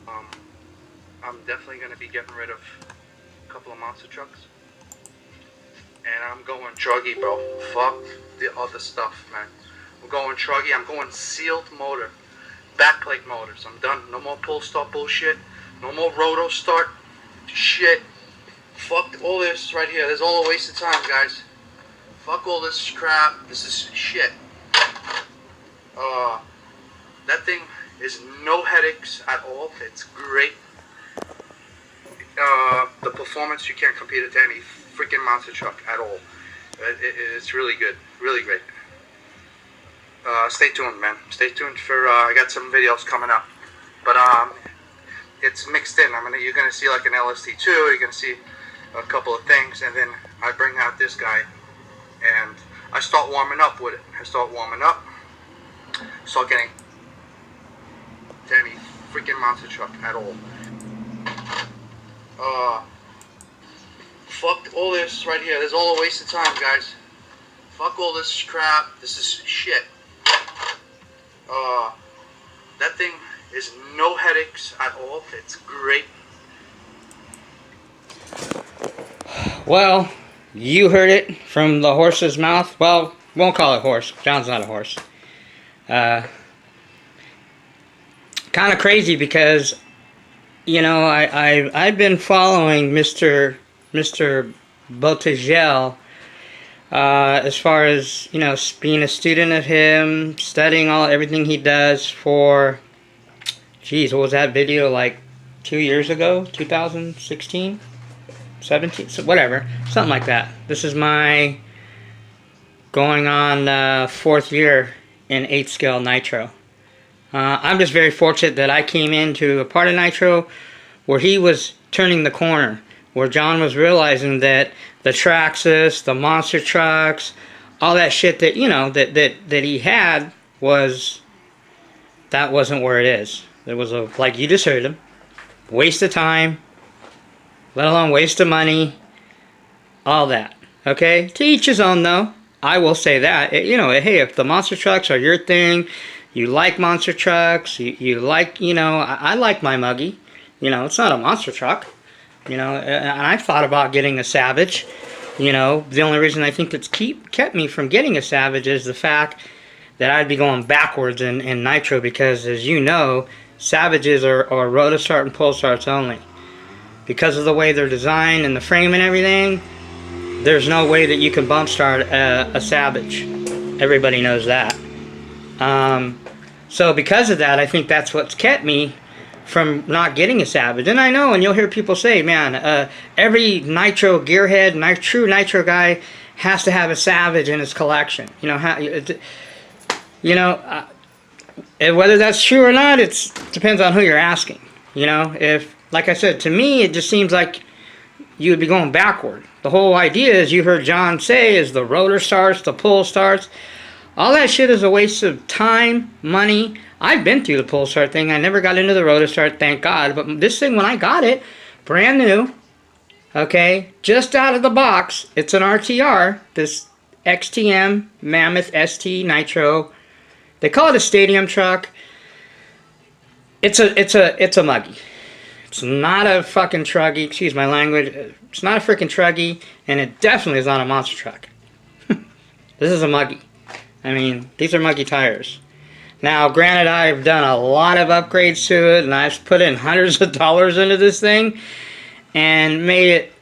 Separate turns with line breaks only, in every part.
Um, I'm definitely going to be getting rid of a couple of monster trucks. And I'm going truggy, bro. Fuck the other stuff, man. I'm going truggy. I'm going sealed motor. Backplate motors. I'm done. No more pull start bullshit. No more roto start shit. Fuck all this right here. This is all a waste of time, guys. Fuck all this crap. This is shit. That thing is no headaches at all. It's great. The performance, you can't compete it to any freaking monster truck at all. It's really good. Really great. Stay tuned, man. Stay tuned for, I got some videos coming up. But, it's mixed in. You're gonna see like an LST2, you're gonna see a couple of things, and then I bring out this guy, and I start warming up with it. I start warming up, start getting to any freaking monster truck at all. Fuck all this right here. This is all a waste of time, guys. Fuck all this crap. This is shit. That thing is no headaches at all. It's great.
Well, you heard it from the horse's mouth. Well, won't call it horse. John's not a horse. Kind of crazy because, you know, I've been following Mr. Bottigel as far as, you know, being a student of him, studying everything he does for, geez, what was that video, like 2 years ago? 2016? 17? So whatever. Something like that. This is my going on 4th year in 8 scale Nitro. I'm just very fortunate that I came into a part of Nitro where he was turning the corner, where John was realizing that the Traxxas, the monster trucks, all that shit that, you know, that he had that wasn't where it is. It was a, like you just heard him, waste of time, let alone waste of money, all that. Okay? To each his own, though. I will say that. You know, hey, if the monster trucks are your thing, you like monster trucks, you like, you know, I like my Muggy. You know, it's not a monster truck. You know, and I've thought about getting a Savage. You know, the only reason I think that's kept me from getting a Savage is the fact that I'd be going backwards in Nitro because, as you know, Savages are roto-start and pull starts only. Because of the way they're designed and the frame and everything, there's no way that you can bump start a Savage. Everybody knows that. So because of that, I think that's what's kept me from not getting a Savage. And I know, and you'll hear people say, man, every Nitro gearhead, true Nitro guy has to have a Savage in his collection. You know, whether that's true or not, it depends on who you're asking. You know, if, like I said, to me, it just seems like you would be going backward. The whole idea, as you heard John say, is the rotor starts, the pull starts. All that shit is a waste of time, money. I've been through the pull start thing. I never got into the rotor start, thank God. But this thing, when I got it, brand new, okay, just out of the box, it's an RTR, this XTM Mammoth ST Nitro. They call it a stadium truck. It's a Muggy. It's not a fucking truggy, excuse my language. It's not a freaking truggy, and it definitely is not a monster truck. This is a Muggy. I mean, these are Muggy tires. Now, granted, I've done a lot of upgrades to it, and I've put in hundreds of dollars into this thing, and made it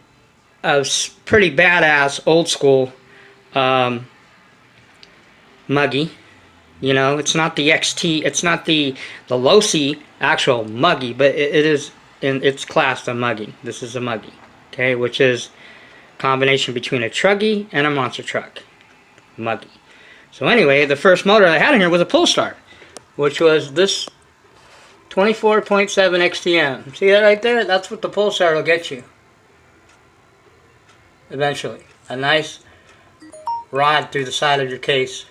a pretty badass, old school Muggy. You know, it's not the XT, it's not the Losi actual Muggy, but it is, it's classed a Muggy. This is a Muggy, okay, which is a combination between a truggy and a monster truck. Muggy. So anyway, the first motor I had in here was a pull start, which was this 24.7 XTM. See that right there? That's what the pull start will get you. Eventually. A nice rod through the side of your case.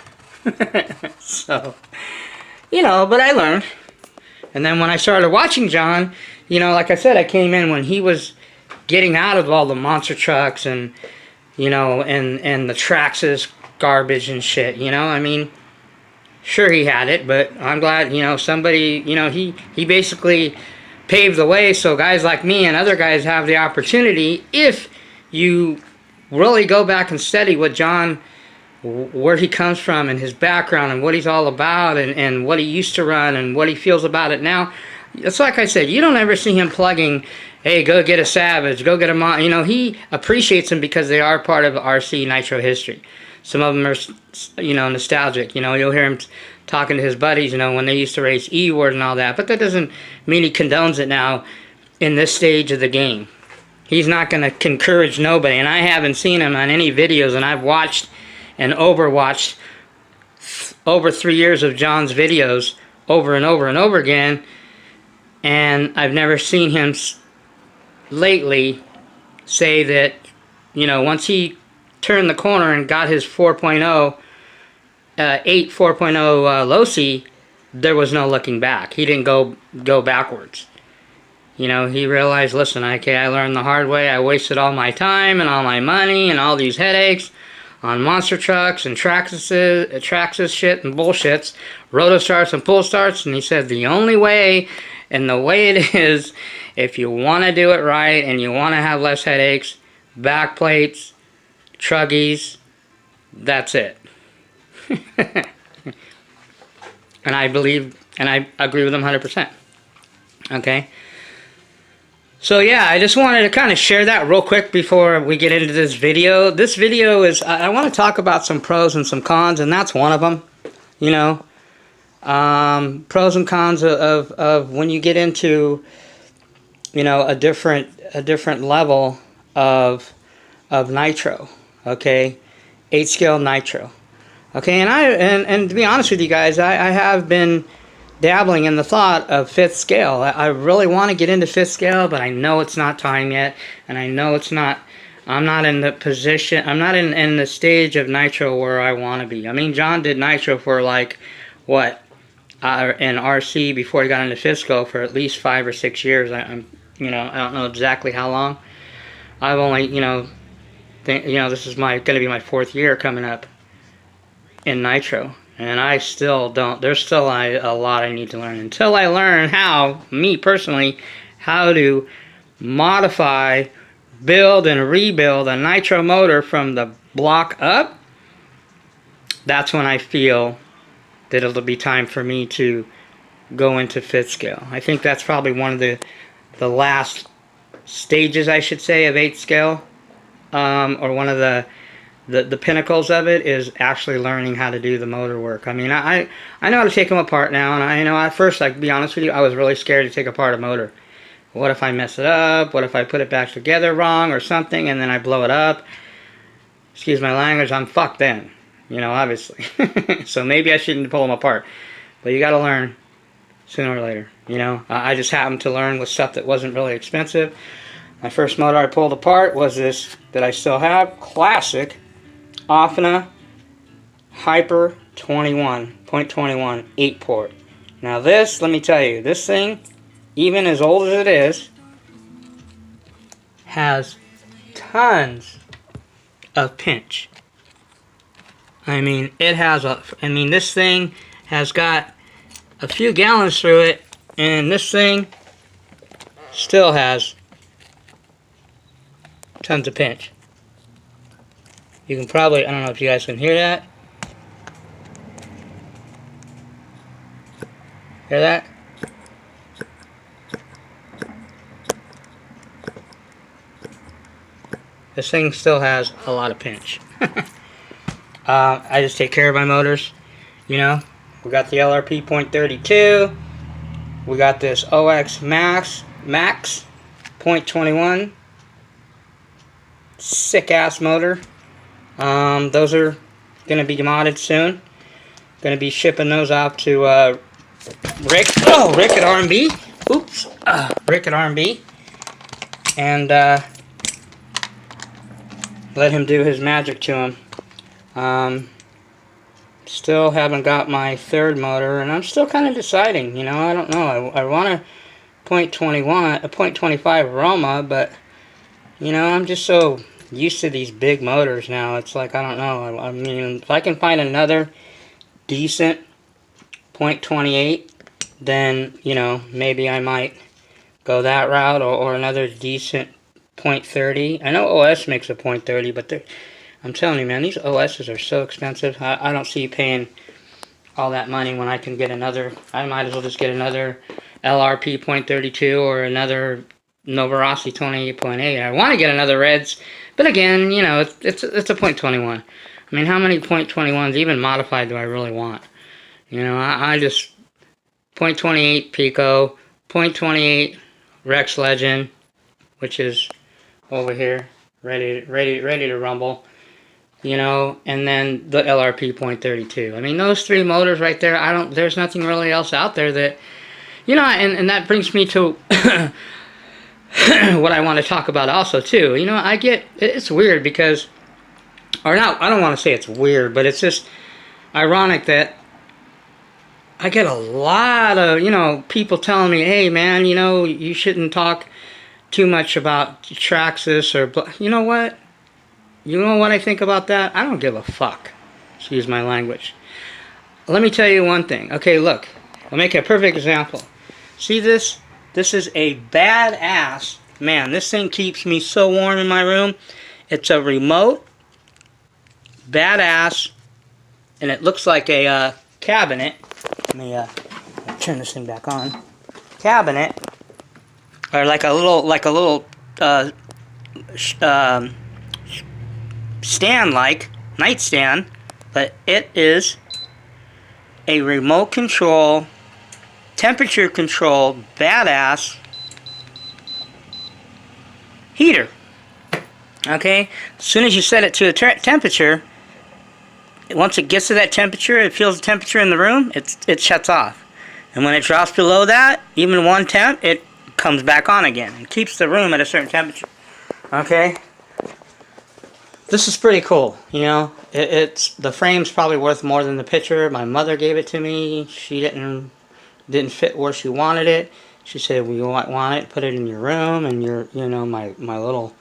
So, you know, but I learned. And then when I started watching John, you know, like I said, I came in when he was getting out of all the monster trucks and, you know, and the Traxxas garbage and shit, you know. I mean, sure he had it, but I'm glad, you know, somebody, you know, he basically paved the way so guys like me and other guys have the opportunity. If you really go back and study what John, where he comes from and his background and what he's all about, and what he used to run and what he feels about it now. It's like I said, you don't ever see him plugging, hey, go get a Savage, go get a Mon. You know, he appreciates them because they are part of RC Nitro history. Some of them are, you know, nostalgic. You know, you'll hear him talking to his buddies, you know, when they used to race E-Word and all that. But that doesn't mean he condones it now in this stage of the game. He's not going to encourage nobody. And I haven't seen him on any videos, and I've watched and overwatched over 3 years of John's videos over and over and over again. And I've never seen him lately say that, you know, once he turned the corner and got his 4.0, 4.0 low-C, there was no looking back. He didn't go backwards. You know, he realized, listen, okay, I learned the hard way. I wasted all my time and all my money and all these headaches on monster trucks and Traxxas shit and bullshits, roto starts and pull starts, and he said the only way, and the way it is, if you want to do it right and you want to have less headaches, back plates, truggies, that's it. And I believe, and I agree with him 100%. Okay? So yeah, I just wanted to kind of share that real quick before we get into this video. This video is, I want to talk about some pros and some cons, and that's one of them. You know, pros and cons of when you get into, you know, a different level of nitro. Okay, 8-scale nitro. Okay, and to be honest with you guys, I have been dabbling in the thought of 5th scale. I really want to get into 5th scale, but I know it's not time yet, and I know it's not, I'm not in the position, I'm not in the stage of nitro where I want to be. I mean, John did nitro for like, what, in RC before he got into 5th scale for at least 5 or 6 years. I'm, you know, I don't know exactly how long. I've only, you know, this is going to be my 4th year coming up in nitro. And I still don't, there's still a lot I need to learn. Until I learn how, me personally, how to modify, build, and rebuild a nitro motor from the block up, that's when I feel that it'll be time for me to go into 5th scale. I think that's probably one of the last stages, I should say, of 8th scale, or one of the pinnacles of it is actually learning how to do the motor work. I mean, I know how to take them apart now, and I know at first, like, to be honest with you, I was really scared to take apart a motor. What if I mess it up? What if I put it back together wrong or something, and then I blow it up? Excuse my language, I'm fucked then, you know, obviously. So maybe I shouldn't pull them apart. But you gotta learn sooner or later, you know. I just happened to learn with stuff that wasn't really expensive. My first motor I pulled apart was this that I still have, classic Offina Hyper 21.21 8-port. Now this, let me tell you, this thing, even as old as it is, has tons of pinch. I mean, it has this thing has got a few gallons through it, and this thing still has tons of pinch. You can probably, I don't know if you guys can hear that. Hear that? This thing still has a lot of pinch. I just take care of my motors, you know. We got the LRP .32. We got this OX Max .21. Sick ass motor. Those are going to be modded soon. Going to be shipping those out to Rick at R&B. Oops. Rick at R&B. And let him do his magic to them. Still haven't got my 3rd motor, and I'm still kind of deciding, you know. I don't know. I want a .25 Roma, but, you know, I'm just so used to these big motors now. It's like, I don't know. I mean, if I can find another decent .28, then, you know, maybe I might go that route, or another decent .30. I know OS makes a .30, but I'm telling you, man, these OSs are so expensive. I don't see you paying all that money when I can get another. I might as well just get another LRP .32 or another Novarossi 28.8. I want to get another Reds, but again, you know, it's a .21. I mean, how many .21s, even modified, do I really want? You know, I just .28 Pico, .28 Rex Legend, which is over here, ready to rumble. You know, and then the LRP .32. I mean, those three motors right there, there's nothing really else out there that, you know, and that brings me to what I want to talk about also, too. You know, it's weird because, or not, I don't want to say it's weird, but it's just ironic that I get a lot of, you know, people telling me, hey, man, you know, you shouldn't talk too much about Traxxas or, you know what? You know what I think about that? I don't give a fuck. Excuse my language. Let me tell you one thing. Okay, look. I'll make a perfect example. See this? This is a badass... Man, this thing keeps me so warm in my room. It's a remote, badass, and it looks like a cabinet. Let me turn this thing back on. Cabinet, or like a little stand-like nightstand, but it is a remote control, temperature control, badass heater. Okay, as soon as you set it to a temperature, once it gets to that temperature, it feels the temperature in the room, it shuts off. And when it drops below that, even 1 temp, it comes back on again and keeps the room at a certain temperature. Okay. This is pretty cool, you know. It's the frame's probably worth more than the picture. My mother gave it to me. She didn't fit where she wanted it. She said, "We want it. Put it in your room and your, you know, my little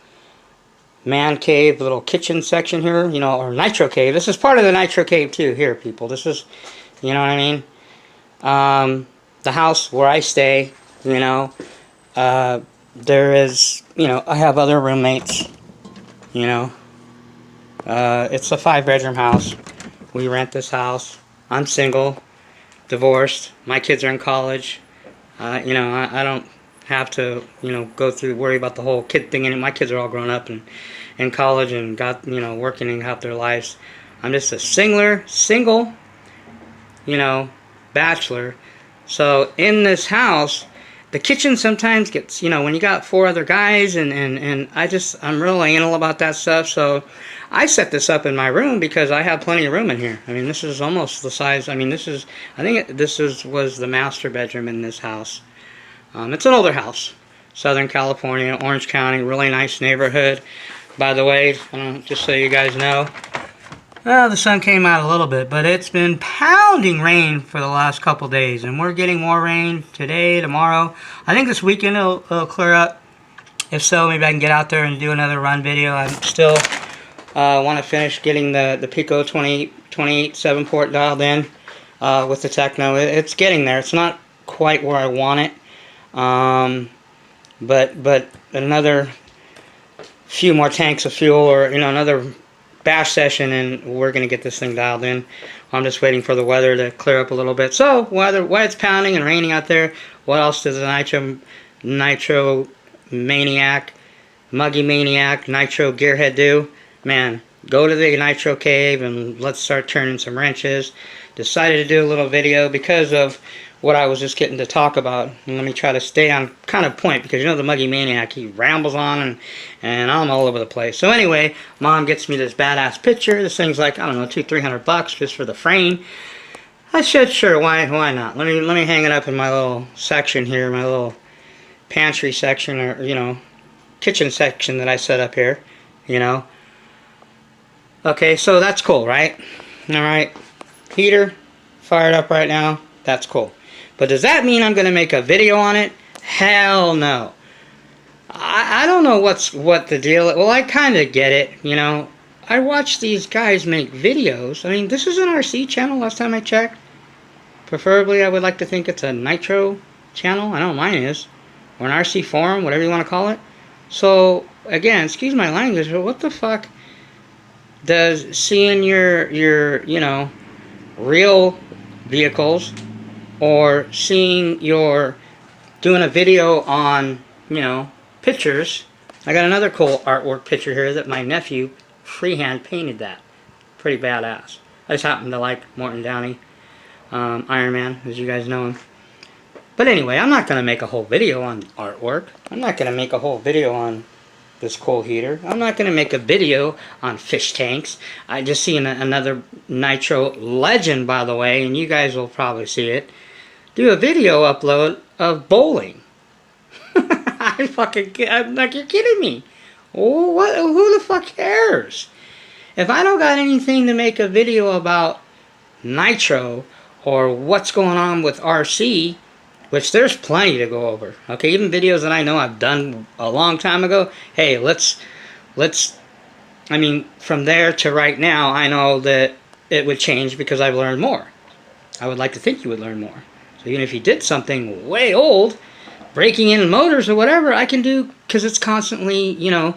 man cave, little kitchen section here, you know, or nitro cave." This is part of the nitro cave too. Here, people. This is, you know what I mean. The house where I stay, you know. There is, you know, I have other roommates, you know. It's a 5-bedroom house. We rent this house. I'm single, divorced. My kids are in college. You know, I don't have to, you know, worry about the whole kid thing. And my kids are all grown up and in college and got, you know, working and have their lives. I'm just a single, you know, bachelor. So in this house, the kitchen sometimes gets, you know, when you got 4 other guys and I'm real anal about that stuff. So I set this up in my room because I have plenty of room in here. I mean, this is almost the size, I think was the master bedroom in this house. It's an older house. Southern California, Orange County, really nice neighborhood. By the way, just so you guys know, well, the sun came out a little bit, but it's been pounding rain for the last couple days, and we're getting more rain today, tomorrow. I think this weekend it'll clear up. If so, maybe I can get out there and do another run video. I'm still want to finish getting the Pico 28 7-port dialed in with the Techno. It's getting there. It's not quite where I want it, but another few more tanks of fuel, or, you know, another bash session, and we're going to get this thing dialed in. I'm just waiting for the weather to clear up a little bit. So, while it's pounding and raining out there, what else does the Nitro Maniac, Muggy Maniac, Nitro Gearhead do? Man, go to the Nitro Cave and let's start turning some wrenches. Decided to do a little video because of what I was just getting to talk about. And let me try to stay on kind of point, because you know the Muggy Maniac, he rambles on and I'm all over the place. So anyway, Mom gets me this badass picture. This thing's like, I don't know, $200-300 just for the frame. I said, sure, why not? Let me hang it up in my little section here, my little pantry section, or, you know, kitchen section that I set up here, you know. Okay, so that's cool, right? Alright, heater fired up right now. That's cool. But does that mean I'm going to make a video on it? Hell no. I don't know what the deal is. Well, I kind of get it, you know. I watch these guys make videos. I mean, this is an RC channel last time I checked. Preferably, I would like to think it's a Nitro channel. I know mine is. or an RC forum, whatever you want to call it. So again, excuse my language, but what the fuck does seeing your you know, real vehicles, or seeing your doing a video on, you know, pictures. I got another cool artwork picture here that my nephew freehand painted that. Pretty badass. I just happen to like Morton Downey, Iron Man, as you guys know him. But anyway, I'm not going to make a whole video on artwork. I'm not going to make a whole video on this coal heater. I'm not going to make a video on fish tanks. I just seen another Nitro legend, by the way, and you guys will probably see it, do a video upload of bowling. I'm like, you're kidding me. What? Who the fuck cares? If I don't got anything to make a video about Nitro or what's going on with RC, which there's plenty to go over. Okay, even videos that I know I've done a long time ago. Hey, let's. I mean, from there to right now, I know that it would change because I've learned more. I would like to think you would learn more. So even if you did something way old, breaking in motors or whatever, I can do, because it's constantly, you know,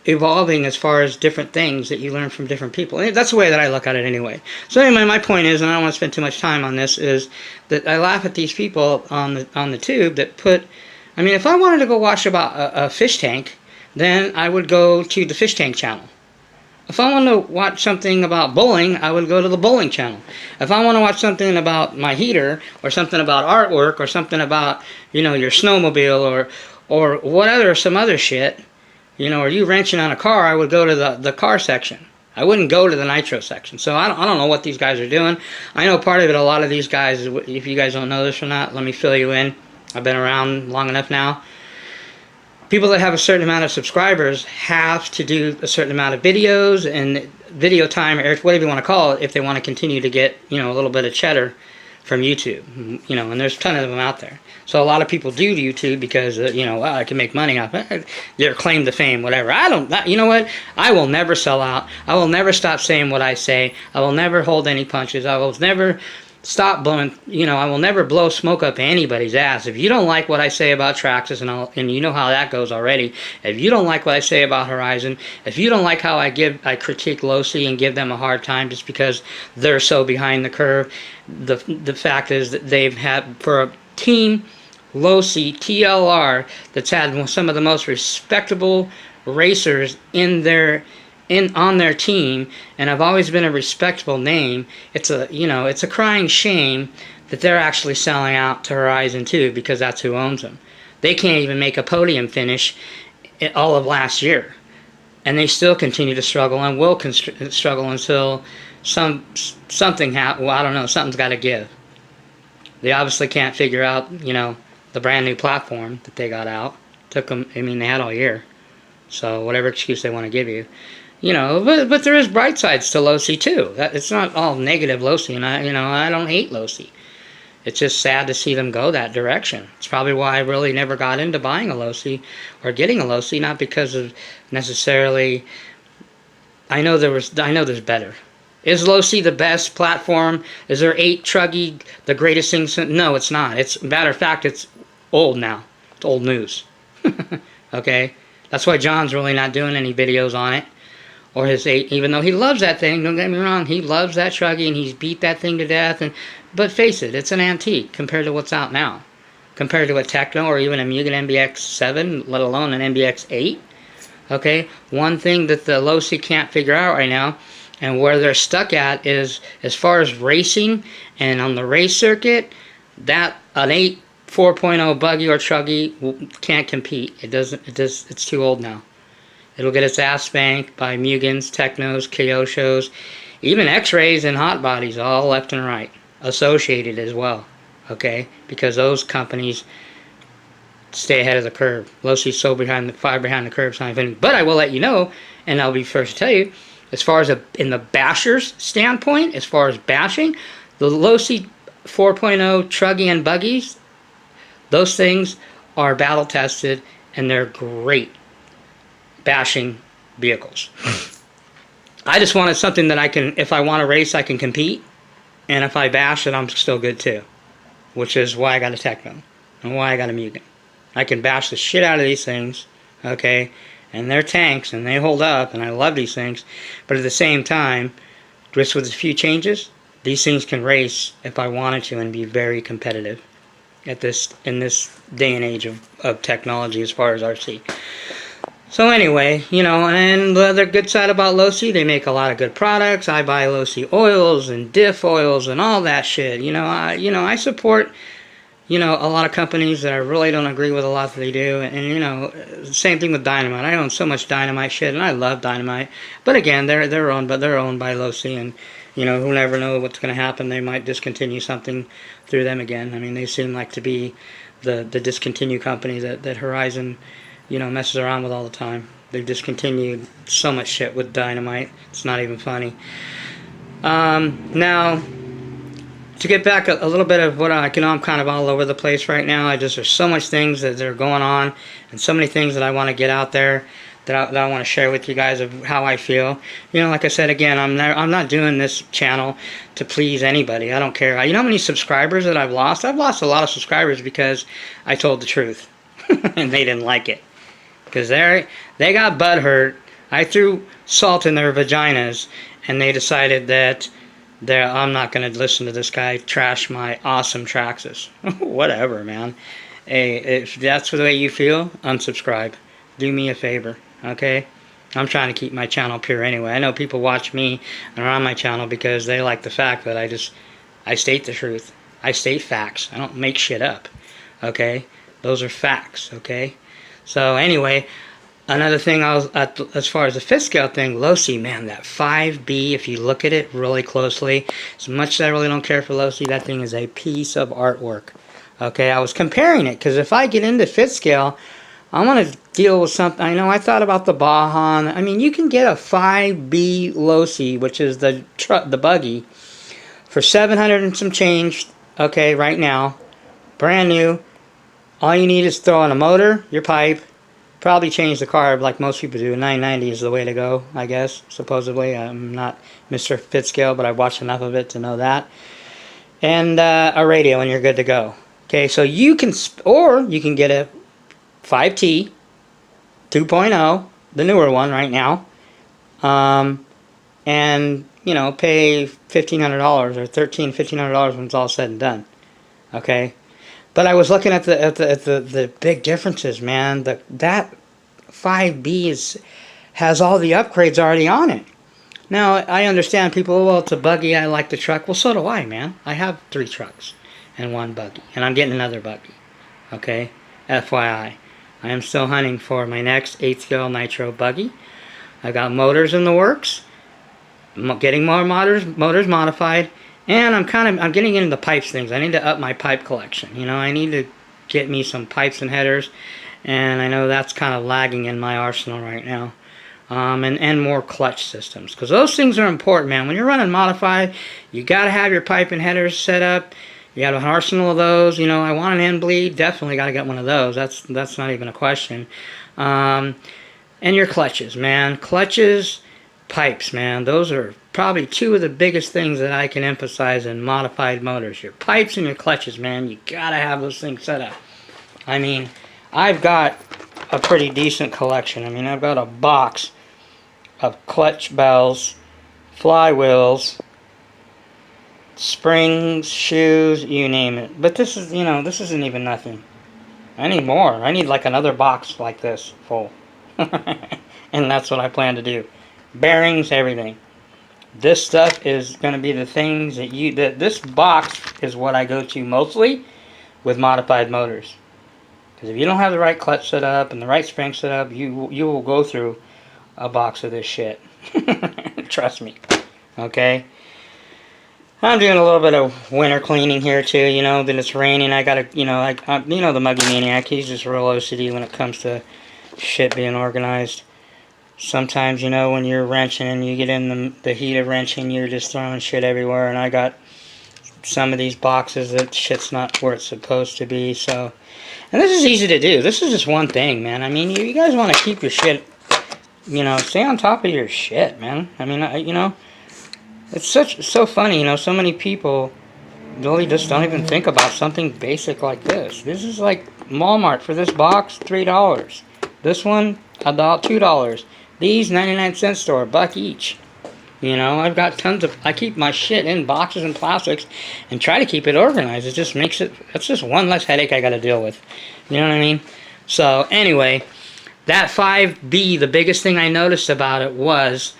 evolving as far as different things that you learn from different people. And that's the way that I look at it anyway. So anyway, my point is, and I don't want to spend too much time on this, is that I laugh at these people on the tube that put, I mean, if I wanted to go watch about a fish tank, then I would go to the Fish Tank channel. If I want to watch something about bowling, I would go to the bowling channel. If I want to watch something about my heater, or something about artwork, or something about, you know, your snowmobile, or whatever, some other shit, you know, or you wrenching on a car, I would go to the car section. I wouldn't go to the Nitro section. So I don't know what these guys are doing. I know part of it, a lot of these guys, if you guys don't know this or not, let me fill you in. I've been around long enough now. People that have a certain amount of subscribers have to do a certain amount of videos and video time, or whatever you want to call it, if they want to continue to get, you know, a little bit of cheddar from YouTube, you know, and there's a ton of them out there. So a lot of people do YouTube because, you know, well, I can make money off it. Their claim to fame, whatever. You know what? I will never sell out. I will never stop saying what I say. I will never hold any punches. I will never stop blowing, you know, I will never blow smoke up anybody's ass. If you don't like what I say about Traxxas, and you know how that goes already, if you don't like what I say about Horizon, if you don't like how I critique Losi and give them a hard time just because they're so behind the curve, the fact is that they've had, for a team, Losi, TLR, that's had some of the most respectable racers on their team, and have always been a respectable name. It's a crying shame that they're actually selling out to Horizon 2, because that's who owns them. They can't even make a podium finish all of last year, and they still continue to struggle and will struggle until something happens. Well, I don't know, something's got to give. They obviously can't figure out, you know, the brand new platform that they got out. Took them, I mean, they had all year. So whatever excuse they want to give you. You know, but there is bright sides to Losi too. It's not all negative Losi, and I don't hate Losi. It's just sad to see them go that direction. It's probably why I really never got into buying a Losi or getting a Losi, not because of necessarily. I know there's better. Is Losi the best platform? Is there 8 Truggy the greatest thing? No, it's not. It's, matter of fact, it's old now. It's old news. Okay, that's why John's really not doing any videos on it. Or his 8, even though he loves that thing, don't get me wrong, he loves that Truggy and he's beat that thing to death. But face it, it's an antique compared to what's out now. Compared to a Tekno or even a Mugen MBX 7, let alone an MBX 8. Okay, one thing that the Losi can't figure out right now, and where they're stuck at, is as far as racing and on the race circuit, that an 8 4.0 buggy or Truggy can't compete. It's too old now. It'll get its ass spanked by Mugens, Teknos, Kyoshos, even X-Rays and Hot Bodies, all left and right. Associated as well, okay? Because those companies stay ahead of the curve. Losi's so far behind the curve. But I will let you know, and I'll be first to tell you, as far as in the bashers standpoint, as far as bashing, the Losi 4.0 Truggy and buggies, those things are battle tested, and they're great bashing vehicles. I just wanted something that I can, if I want to race, I can compete, and if I bash it, I'm still good too. Which is why I got a Tekno, and why I got a Mugen. I can bash the shit out of these things, okay? And they're tanks, and they hold up, and I love these things. But at the same time, just with a few changes, these things can race if I wanted to and be very competitive in this day and age of technology as far as RC. So anyway, you know, and the other good side about Losi, they make a lot of good products. I buy Losi oils and diff oils and all that shit. You know, I support, you know, a lot of companies that I really don't agree with a lot that they do. And you know, same thing with Dynamite. I own so much Dynamite shit, and I love Dynamite. But again, they're owned by Losi, and you know, who never know what's going to happen. They might discontinue something through them again. I mean, they seem like to be the discontinue company that Horizon, you know, messes around with all the time. They've discontinued so much shit with Dynamite. It's not even funny. Now, to get back a little bit of what you know, I'm kind of all over the place right now. There's so much things that are going on, and so many things that I want to get out there that I want to share with you guys of how I feel. You know, like I said again, I'm not doing this channel to please anybody. I don't care. You know how many subscribers that I've lost? I've lost a lot of subscribers because I told the truth, and they didn't like it. Because they got butthurt. I threw salt in their vaginas, and they decided that I'm not going to listen to this guy trash my awesome Traxxas. Whatever, man. Hey, if that's the way you feel, unsubscribe. Do me a favor, okay? I'm trying to keep my channel pure anyway. I know people watch me and are on my channel because they like the fact that I state the truth. I state facts. I don't make shit up, okay? Those are facts, okay? So anyway, another thing as far as the fifth scale thing, Losi, man, that 5B, if you look at it really closely, as much as I really don't care for Losi, that thing is a piece of artwork. Okay, I was comparing it, because if I get into fifth scale, I want to deal with something. I know I thought about the Baja. I mean, you can get a 5B Losi, which is the buggy, for 700 and some change, okay, right now, brand new. All you need is throw in a motor, your pipe, probably change the carb like most people do. 990 is the way to go, I guess, supposedly. I'm not Mr. Fitzgill, but I've watched enough of it to know that. And a radio, and you're good to go. Okay, so you can, or you can get a 5T 2.0, the newer one right now, and, you know, pay $1,500 or $1,500 when it's all said and done. Okay? But I was looking at the big differences, man. That 5B has all the upgrades already on it. Now, I understand people, well, it's a buggy, I like the truck. Well, so do I, man. I have 3 trucks and 1 buggy. And I'm getting another buggy. Okay? FYI. I am still hunting for my next 8th scale nitro buggy. I got motors in the works. I'm getting more motors modified. And I'm getting into the pipes things. I need to up my pipe collection. You know, I need to get me some pipes and headers, and I know that's kind of lagging in my arsenal right now. And more clutch systems, because those things are important, man. When you're running modified, you got to have your pipe and headers set up. You got an arsenal of those. You know, I want an end bleed. Definitely got to get one of those. That's not even a question. And your clutches, man. Clutches, pipes, man. Those are probably 2 of the biggest things that I can emphasize in modified motors. Your pipes and your clutches, man. You gotta have those things set up. I mean, I've got a pretty decent collection. I mean, I've got a box of clutch bells, flywheels, springs, shoes, you name it. But this is, you know, this isn't even nothing. I need more. I need like another box like this full. And that's what I plan to do. Bearings, everything. This stuff is going to be the things that this box is what I go to mostly with modified motors. Because if you don't have the right clutch set up and the right spring set up, you will go through a box of this shit. Trust me. Okay? I'm doing a little bit of winter cleaning here too, you know, then it's raining. I gotta, you know, you know the Muggy Maniac, he's just real OCD when it comes to shit being organized. Sometimes, you know, when you're wrenching and you get in the heat of wrenching, you're just throwing shit everywhere, and I got some of these boxes that shit's not where it's supposed to be, so. And this is easy to do. This is just one thing, man. I mean, you guys want to keep your shit, you know, stay on top of your shit, man. I mean, you know, it's so funny, you know, so many people really just don't even think about something basic like this. This is like Walmart for this box, $3. This one, about $2. These 99-cent store, $1 each. You know, I've got tons of, I keep my shit in boxes and plastics and try to keep it organized. It just makes it, that's just one less headache I got to deal with. You know what I mean? So anyway, that 5B, the biggest thing I noticed about it was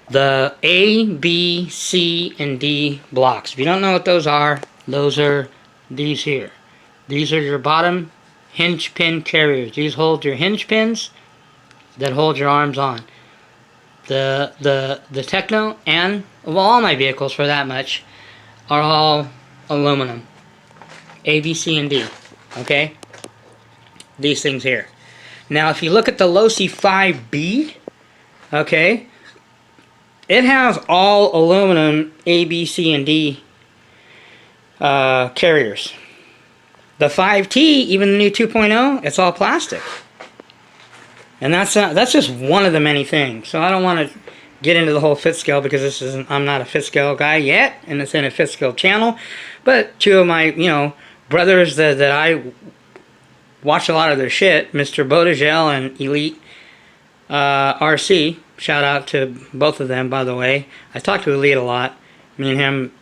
the A, B, C, and D blocks. If you don't know what those are these here. These are your bottom hinge pin carriers. These hold your hinge pins that hold your arms on. The Techno, and well, all my vehicles for that much, are all aluminum. A, B, C, and D. Okay? These things here. Now, if you look at the Losi 5B, okay, it has all aluminum A, B, C, and D carriers. The 5T, even the new 2.0, it's all plastic. And that's just one of the many things. So I don't want to get into the whole fit scale because I'm not a fit scale guy yet, and it's in a fit scale channel. But two of my, brothers that I watch a lot of their shit, Mr. Bodegel and Elite RC, shout out to both of them, by the way. I talk to Elite a lot. Me and him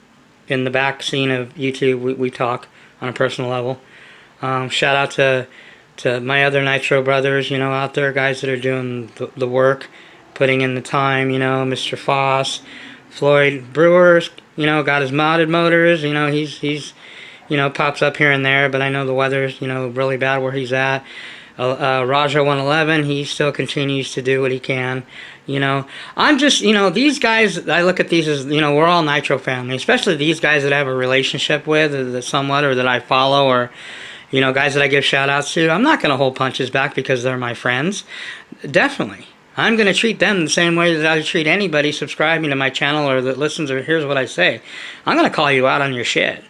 in the back scene of YouTube, we talk on a personal level. Shout out to my other Nitro brothers, out there, guys that are doing the work, putting in the time, Mr. Foss, Floyd Brewers, got his modded motors, he's pops up here and there, but I know the weather's, really bad where he's at. Raja 111, he still continues to do what he can, I'm just, these guys, I look at these as, we're all Nitro family, especially these guys that I have a relationship with, somewhat, or that I follow, or guys that I give shout outs to. I'm not going to hold punches back because they're my friends. Definitely. I'm going to treat them the same way that I treat anybody subscribing to my channel or that listens or hears what I say. I'm going to call you out on your shit.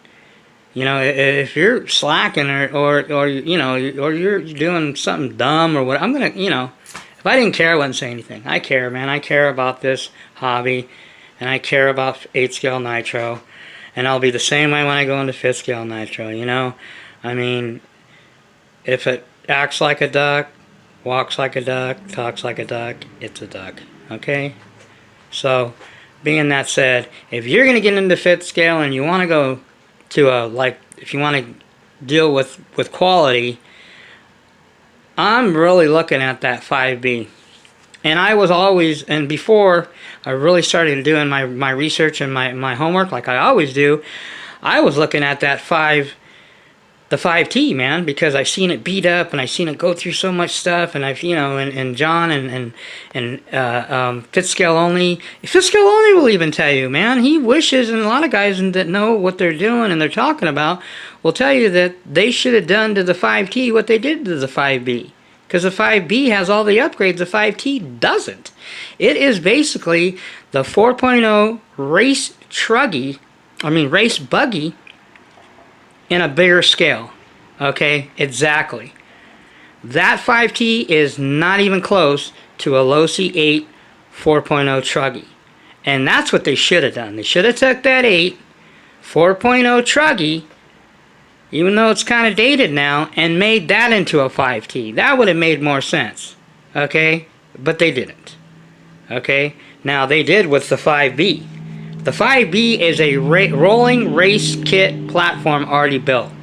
If you're slacking or you're doing something dumb or what, I'm going to, if I didn't care, I wouldn't say anything. I care, man. I care about this hobby, and I care about 8-scale Nitro, and I'll be the same way when I go into 5th-scale Nitro, I mean, if it acts like a duck, walks like a duck, talks like a duck, it's a duck, okay? So, being that said, if you're going to get into 5th scale and you want to go to if you want to deal with quality, I'm really looking at that 5B. And I was always, and before I really started doing my research and my homework like I always do, I was looking at that the 5T, man, because I've seen it beat up and I've seen it go through so much stuff, and I've, and John and 5th scale only will even tell you, man, he wishes, and a lot of guys that know what they're doing and they're talking about will tell you that they should have done to the 5T what they did to the 5B, because the 5B has all the upgrades the 5T doesn't. It is basically the 4.0 race buggy in a bigger scale. Okay, exactly. That 5T is not even close to a Losi 8 4.0 Truggy. And that's what they should have done. They should have took that 8 4.0 Truggy, even though it's kind of dated now, and made that into a 5T. That would have made more sense. Okay, but they didn't. Okay, now they did with the 5B. The 5B is a rolling race kit platform already built.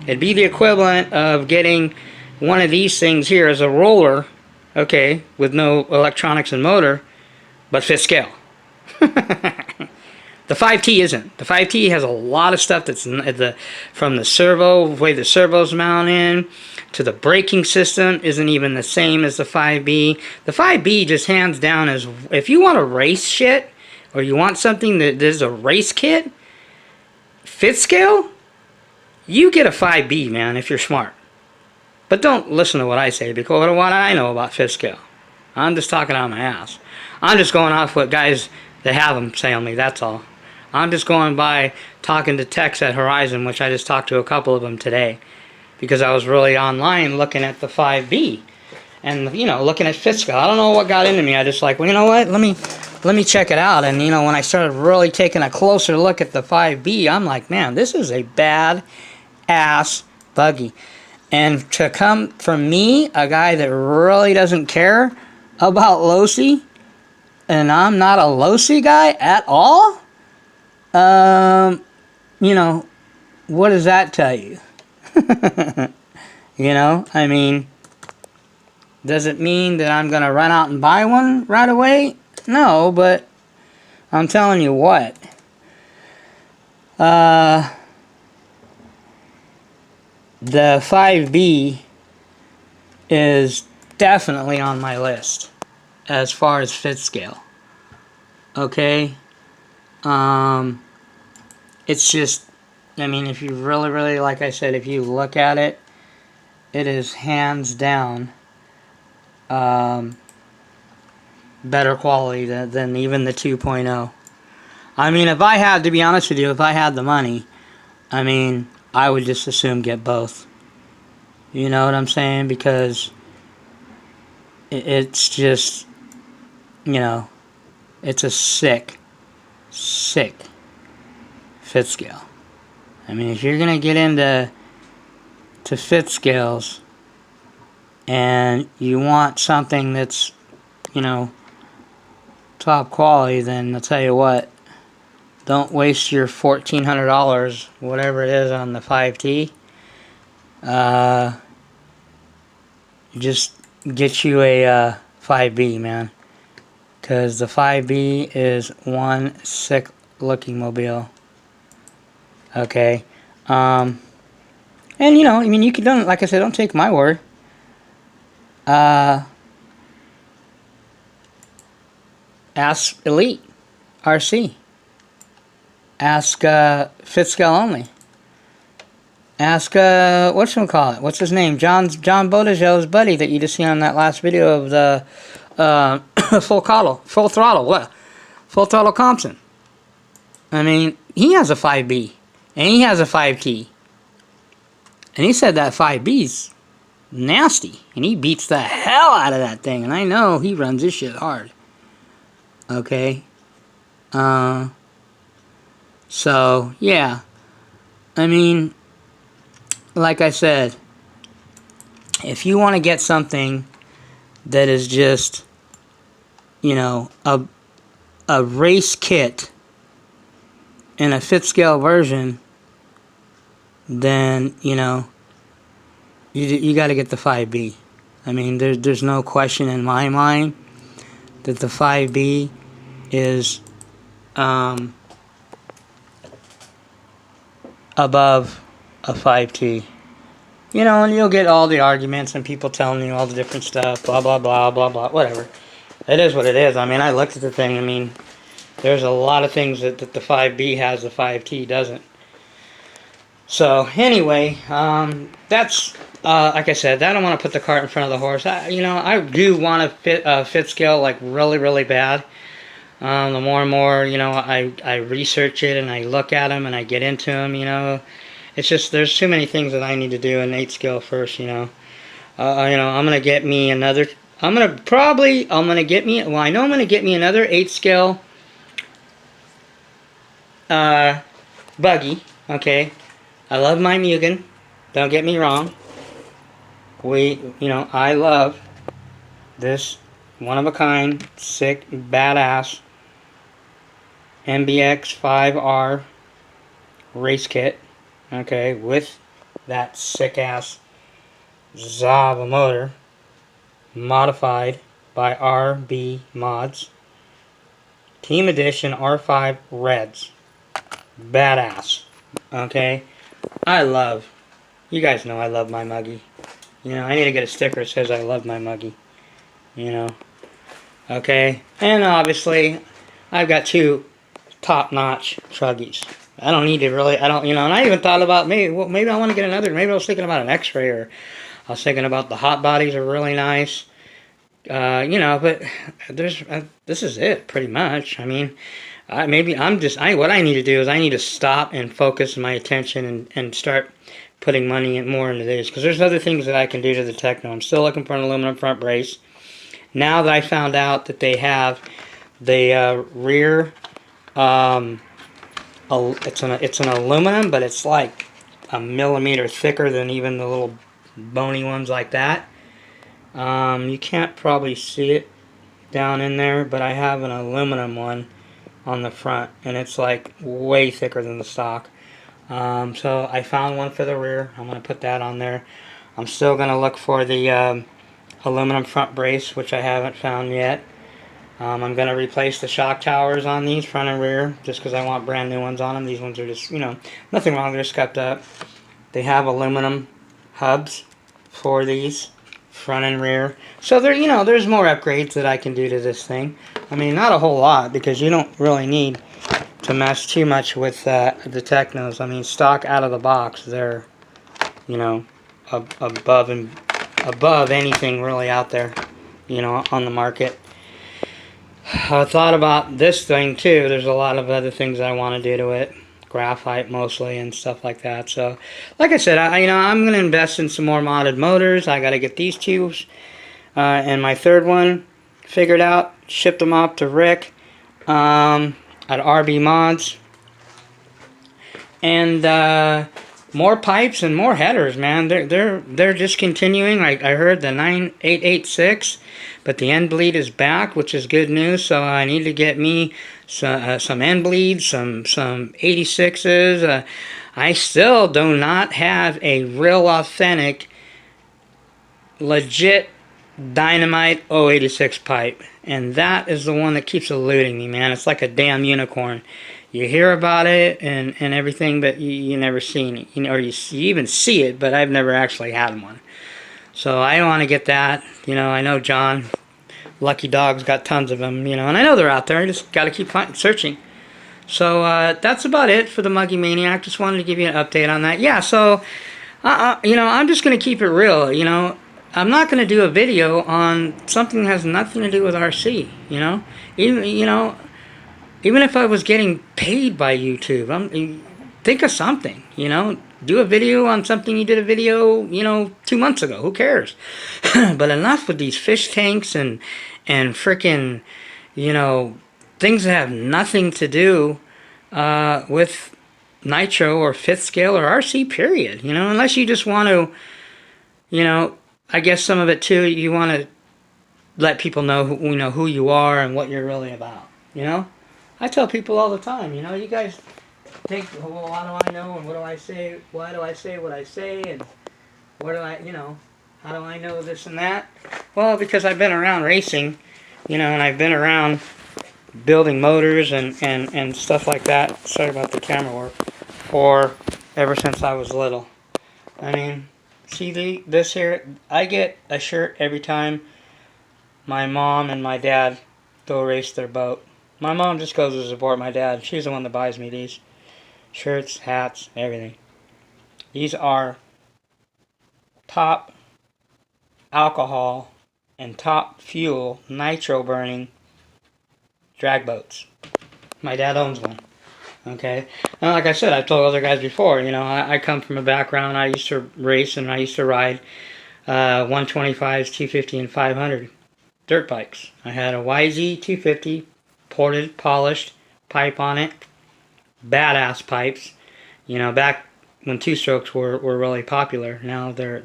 It'd be the equivalent of getting one of these things here as a roller, okay, with no electronics and motor, but 5th scale. The 5T isn't. The 5T has a lot of stuff that's from the servo, the way the servos mount in, to the braking system isn't even the same as the 5B. The 5B just hands down is, if you want to race shit, or you want something that is a race kit, 5th scale, you get a 5B, man, if you're smart. But don't listen to what I say, because what I know about 5th scale. I'm just talking out my ass. I'm just going off what guys that have them say on me, that's all. I'm just going by talking to techs at Horizon, which I just talked to a couple of them today, because I was really online looking at the 5B. And, looking at 5th scale. I don't know what got into me. I just like, well, you know what, let me check it out. And when I started really taking a closer look at the 5B, I'm like, man, this is a bad ass buggy. And to come from me, a guy that really doesn't care about Losi, and I'm not a Losi guy at all, you know, what does that tell you? You know, I mean, does it mean that I'm going to run out and buy one right away? No, but I'm telling you what. The 5B is definitely on my list as far as fit scale. Okay? It's just, I mean, if you really, like I said, if you look at it, it is hands down better quality than even the 2.0. I mean, if I had, to be honest with you, if I had the money, I mean, I would just assume get both. You know what I'm saying? Because it's just, you know, it's a sick fit scale. I mean, if you're going to get into fit scales and you want something that's, you know, top quality, then I'll tell you what, don't waste your $1,400, whatever it is, on the 5T. Just get you a 5B, man. Because the 5B is one sick looking mobile. Okay. And you know, I mean, you can, don't, like I said, don't take my word. Ask Elite RC. Ask Fitscale Only. Ask whatchamacallit, what's his name? John Bodagel's buddy that you just see on that last video of the Full Throttle Compton. I mean, he has a 5B and he has a 5T. And he said that 5B's nasty. And he beats the hell out of that thing. And I know he runs this shit hard. Okay? So, yeah. I mean, like I said, if you want to get something that is just, you know, a race kit in a fit scale version, then, you know, you got to get the 5B. I mean, there's no question in my mind that the 5B is above a 5T. You know, and you'll get all the arguments and people telling you all the different stuff, blah, blah, blah, blah, blah, whatever. It is what it is. I mean, I looked at the thing. I mean, there's a lot of things that the 5B has, the 5T doesn't. So, anyway, that's, like I said, I don't want to put the cart in front of the horse. You know, I do want to fit scale, like, really bad. The more and more, you know, I research it and I look at them and I get into them, you know. It's just, there's too many things that I need to do in 8 scale first, you know. You know, I'm going to get me another, well, I know I'm going to get me another 8 scale buggy, okay. I love my Mugen, don't get me wrong. You know, I love this one-of-a-kind, sick, badass MBX 5R race kit, okay, with that sick-ass Zava motor, modified by RB Mods. Team Edition R5 Reds. Badass, okay. You guys know I love my Muggy. You know, I need to get a sticker that says I love my Muggy. You know. Okay. And obviously, I've got 2 top-notch Truggies. I don't need to really, you know, and I even thought about maybe I want to get another, maybe I was thinking about an X-Ray, or I was thinking about the hot bodies are really nice. You know, but this is it, pretty much. I mean, what I need to do is I need to stop and focus my attention and start putting money more into these, because there's other things that I can do to the Tekno. I'm still looking for an aluminum front brace. Now that I found out that they have the rear, it's an aluminum, but it's like a millimeter thicker than even the little bony ones like that. You can't probably see it down in there, but I have an aluminum one on the front, and it's like way thicker than the stock. So I found one for the rear. I'm going to put that on there. I'm still going to look for the aluminum front brace, which I haven't found yet. I'm going to replace the shock towers on these, front and rear, just because I want brand new ones on them. These ones are just, nothing wrong. They're scuffed up. They have aluminum hubs for these, front and rear. So there, there's more upgrades that I can do to this thing. I mean, not a whole lot, because you don't really need to mess too much with the Teknos. I mean, stock out of the box, they're, above anything really out there, on the market. I thought about this thing too. There's a lot of other things I want to do to it, graphite mostly and stuff like that. So, like I said, I'm going to invest in some more modded motors. I got to get these two and my third one figured out. Shipped them off to Rick at RB Mods, and more pipes and more headers, man. They're discontinuing. I heard the 9886, but the end bleed is back, which is good news. So I need to get me some end bleeds, some 86s. I still do not have a real authentic, legit Dynamite 086 pipe, and that is the one that keeps eluding me, man. It's like a damn unicorn. You hear about it and everything, but you never seen it, or you even see it, but I've never actually had one. So I want to get that. I know John Lucky Dog's got tons of them, and I know they're out there. I just got to keep searching. So that's about it for the Muggy Maniac. Just wanted to give you an update on that. Yeah, so I'm just gonna keep it real. I'm not gonna do a video on something that has nothing to do with RC. Even if I was getting paid by YouTube, think of something, do a video on something you did a video, 2 months ago. Who cares? But enough with these fish tanks and frickin', things that have nothing to do with Nitro or 5th scale or RC, period. Unless you just want to, I guess some of it too, you want to let people know who you are and what you're really about, I tell people all the time, you guys think, well, how do I know, and what do I say, why do I say what I say, and what do I, how do I know this and that? Well, because I've been around racing, and I've been around building motors and stuff like that, sorry about the camera work, for ever since I was little. I mean, see this here, I get a shirt every time my mom and my dad go race their boat. My mom just goes to support my dad. She's the one that buys me these shirts, hats, everything. These are top alcohol and top fuel nitro burning drag boats. My dad owns one. Okay, and like I said, I've told other guys before, I come from a background, I used to race and I used to ride 125s, 250, and 500 dirt bikes. I had a YZ 250, ported, polished pipe on it, badass pipes, back when two-strokes were really popular. Now they're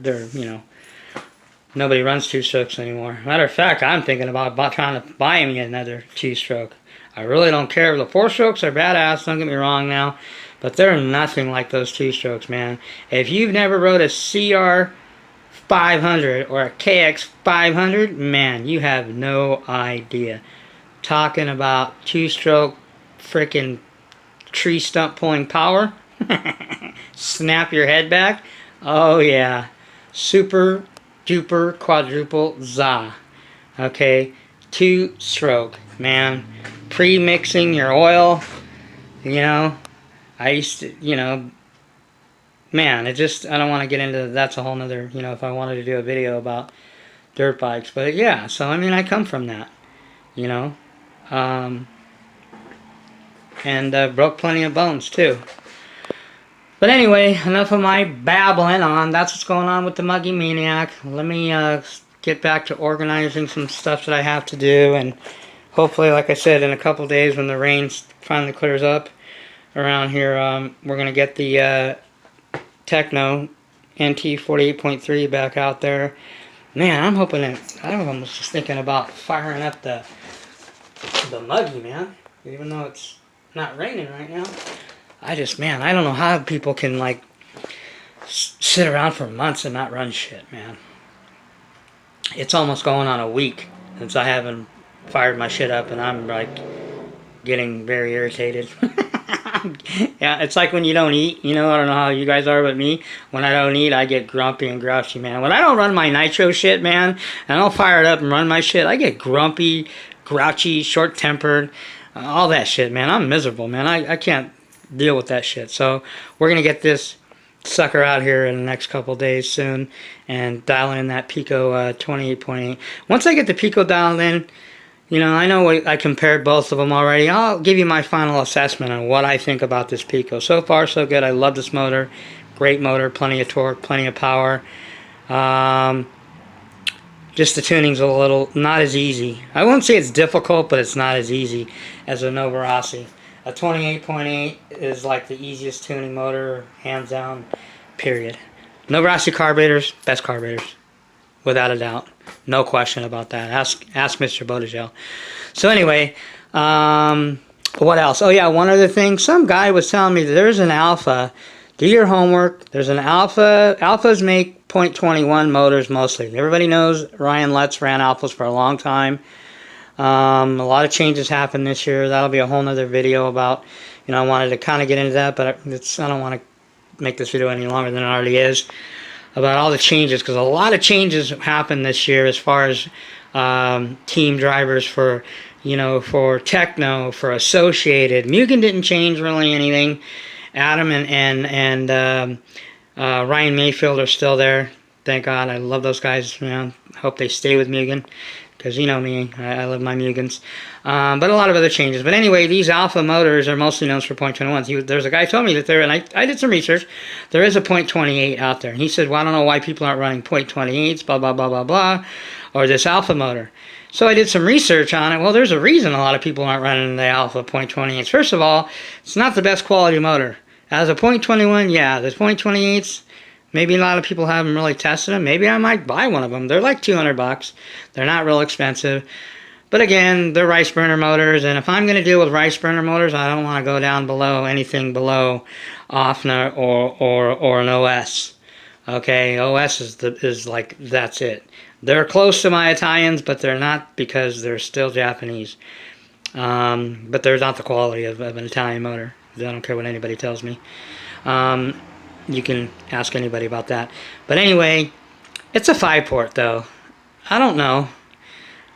nobody runs two-strokes anymore. Matter of fact, I'm thinking about trying to buy me another two-stroke. I really don't care. The four-strokes are badass, don't get me wrong now, but they're nothing like those two-strokes, man. If you've never rode a CR 500 or a KX 500, man, you have no idea. Talking about two-stroke freaking tree stump pulling power. Snap your head back. Oh yeah, super duper quadruple za. Okay, two-stroke, man. Pre-mixing your oil, I used to, man, I don't want to get into, that's a whole nother, if I wanted to do a video about dirt bikes, but yeah, so I mean, I come from that, and broke plenty of bones too. But anyway, enough of my babbling on. That's what's going on with the Muggy Maniac. Let me get back to organizing some stuff that I have to do, and hopefully, like I said, in a couple days when the rain finally clears up around here, we're going to get the Tekno NT 48.3 back out there. Man, I'm hoping that, I was just thinking about firing up the Muggy, man. Even though it's not raining right now. Man, I don't know how people can, like, sit around for months and not run shit, man. It's almost going on a week since I haven't fired my shit up, and I'm, like, getting very irritated. Yeah, it's like when you don't eat, you know, I don't know how you guys are, but me, when I don't eat, I get grumpy and grouchy, man. When I don't run my nitro shit, man, and I don't fire it up and run my shit, I get grumpy, grouchy, short-tempered, all that shit, man. I'm miserable, man. I can't deal with that shit. So we're going to get this sucker out here in the next couple days soon and dial in that Pico 28.8. Once I get the Pico dialed in, you know, I know I compared both of them already. I'll give you my final assessment on what I think about this Pico. So far, so good. I love this motor. Great motor, plenty of torque, plenty of power. Just the tuning's a little not as easy. I won't say it's difficult, but it's not as easy as a Novarossi. A 28.8 is like the easiest tuning motor, hands down, period. Novarossi carburetors, best carburetors, without a doubt. No question about that. Ask Mr. Bodegel. So anyway, what else? Oh yeah, one other thing. Some guy was telling me that there's an Alpha. Do your homework. There's an Alpha. Alphas make .21 motors mostly. Everybody knows Ryan Lutz ran Alphas for a long time. A lot of changes happened this year. That'll be a whole nother video about, you know, I wanted to kind of get into that, but I don't want to make this video any longer than it already is, about all the changes, because a lot of changes happened this year as far as team drivers for, you know, for Tekno, for Associated. Mugen didn't change really anything. Adam and Ryan Mayfield are still there. Thank God. I love those guys. You know, hope they stay with Mugen. Because you know me, I love my Mugens. But a lot of other changes. But anyway, these Alpha motors are mostly known for .21s. There's a guy who told me that there, and I did some research, there is a .28 out there. And he said, well, I don't know why people aren't running .28s, blah, blah, blah, blah, blah, or this Alpha motor. So I did some research on it. Well, there's a reason a lot of people aren't running the Alpha .28s. First of all, it's not the best quality motor. As a .21, yeah, the .28s, maybe a lot of people haven't really tested them. Maybe I might buy one of them. They're like $200. They're not real expensive. But again, they're rice burner motors. And if I'm going to deal with rice burner motors, I don't want to go down below anything below OFNA or an OS. Okay, OS is like, that's it. They're close to my Italians, but they're not because they're still Japanese. But they're not the quality of an Italian motor. I don't care what anybody tells me. You can ask anybody about that. But anyway, it's a 5-port though. I don't know.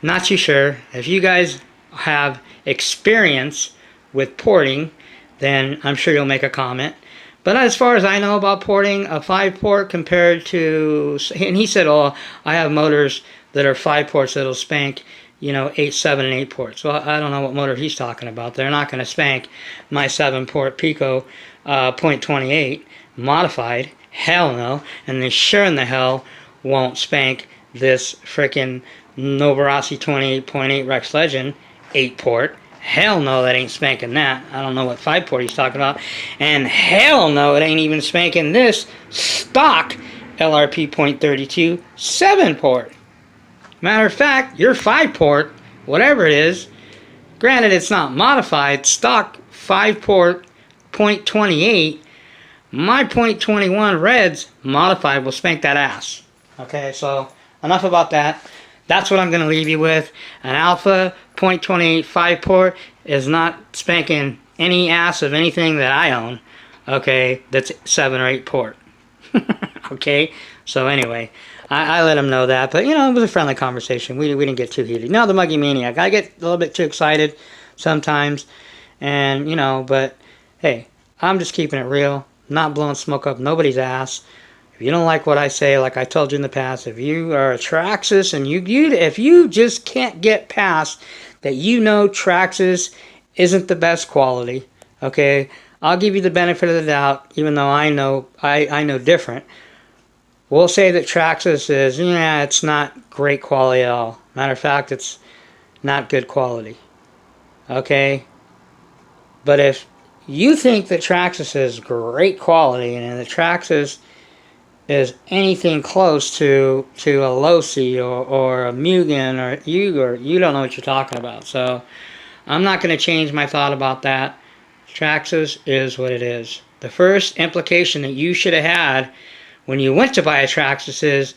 Not too sure. If you guys have experience with porting, then I'm sure you'll make a comment. But as far as I know about porting, a 5-port compared to... And he said, oh, I have motors that are 5-ports that'll spank, you know, 7 and 8 ports. Well, I don't know what motor he's talking about. They're not going to spank my 7-port Pico .28. Modified, hell no, and they sure in the hell won't spank this frickin' Novarossi 28.8 Rex Legend 8-port. Hell no, that ain't spanking that. I don't know what 5-port he's talking about. And hell no, it ain't even spanking this stock LRP .32 7-port. Matter of fact, your 5-port, whatever it is, granted it's not modified, stock 5-port .28, my .21 Reds modified will spank that ass. Okay, so enough about that. That's what I'm going to leave you with. An Alpha .28 5-port is not spanking any ass of anything that I own. Okay, that's 7 or 8 port. Okay, so anyway, I let him know that. But, you know, it was a friendly conversation. We didn't get too heated. No, the Muggy Maniac. I get a little bit too excited sometimes. And, you know, but, hey, I'm just keeping it real. Not blowing smoke up nobody's ass. If you don't like what I say, like I told you in the past, if you are a Traxxas and if you just can't get past that, you know Traxxas isn't the best quality, okay, I'll give you the benefit of the doubt, even though I know different. We'll say that Traxxas is, yeah, it's not great quality at all. Matter of fact, it's not good quality. Okay? But if you think that Traxxas is great quality and the Traxxas is anything close to a Losi or a Mugen or Uyghur, you don't know what you're talking about. So I'm not going to change my thought about that. Traxxas is what it is. The first implication that you should have had when you went to buy a Traxxas is,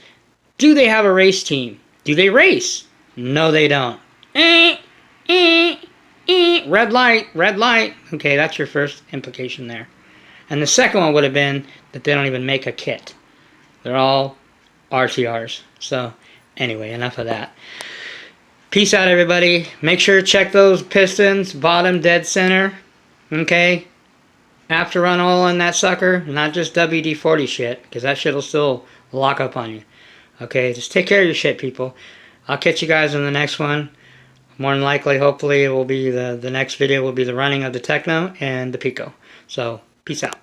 do they have a race team? Do they race? No, they don't. Red light, red light. Okay, that's your first implication there. And the second one would have been that they don't even make a kit. They're all RTRs. So, anyway, enough of that. Peace out, everybody. Make sure to check those pistons, bottom dead center. Okay? After run oil on that sucker, not just WD-40 shit, because that shit will still lock up on you. Okay, just take care of your shit, people. I'll catch you guys in the next one. More than likely, hopefully, it will be the next video will be the running of the Tekno and the Pico. So, peace out.